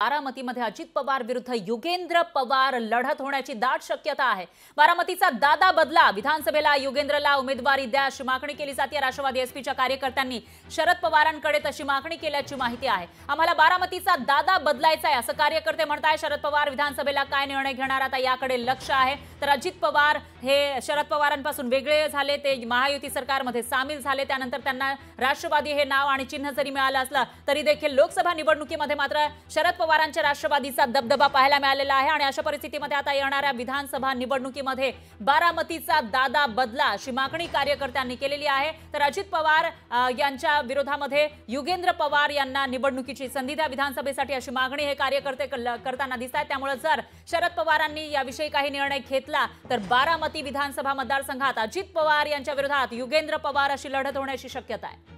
बारामतीमध्ये अजित पवार विरुद्ध युगेंद्र पवार लढत होण्याची दाट शक्यता आहे। बारामतीचा दादा बदला, विधानसभेला युगेंद्रला उमेदवारी द्या अशी मागणी केली जाते। राष्ट्रवादी एसपीच्या कार्यकर्त्यांनी शरद पवारांकडे तशी मागणी केल्याची माहिती आहे। आम्हाला बारामतीचा दादा बदलायचा आहे असं कार्यकर्ते म्हणताय। शरद पवार विधानसभेला काय निर्णय घेणार आता याकडे लक्ष आहे। तर अजित पवार हे शरद पवारांपासून वेगळे झाले, ते महायुती सरकारमध्ये सामील झाले, त्यानंतर त्यांना राष्ट्रवादी हे नाव आणि चिन्ह जरी मिळालं असलं तरी देखील लोकसभा निवडणुकीमध्ये मात्र शरद पवारांच्या राष्ट्रवादीचा दबदबा पाहायला मिळालेला आहे। आणि अशा परिस्थितीमध्ये आता येणाऱ्या विधानसभा निवडणुकीमध्ये बारामतीचा दादा बदला अशी मागणी कार्यकर्त्यांनी केलेली आहे। तर अजित पवार यांच्या विरोधामध्ये युगेंद्र पवार यांना निवडणुकीची संधी द्या विधानसभेसाठी अशी मागणी हे कार्यकर्ते करताना दिसत आहेत। त्यामुळे जर शरद पवारांनी याविषयी काही निर्णय घेतला तर बारामती विधानसभा मतदारसंघात अजित पवार यांच्या विरोधात युगेंद्र पवार अशी लढत होण्याची शक्यता आहे।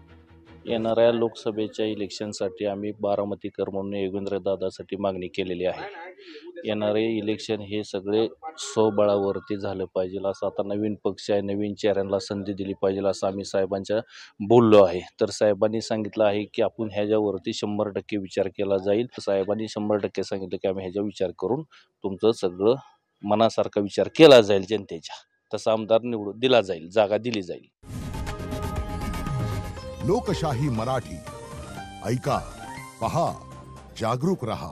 येणाऱ्या लोकसभेच्या इलेक्शनसाठी आम्ही बारामतीकर म्हणून युगेंद्र दादासाठी मागणी केलेली आहे। येणारे इलेक्शन हे सगळे स्वबळावरती झालं पाहिजे असं आता नवीन पक्ष आहे, नवीन चेहऱ्यांना संधी दिली पाहिजे असं आम्ही साहेबांच्या बोललो आहे। तर साहेबांनी सांगितलं आहे की आपण ह्याच्यावरती 100% विचार केला जाईल। साहेबांनी 100% सांगितलं की आम्ही ह्याचा विचार करून तुमचं सगळं मनासारखा विचार केला जाईल, जनतेच्या तसा आमदार निवडून दिला जाईल, जागा दिली जाईल। लोकशाही मराठी ऐका, पहा, जागरूक रहा।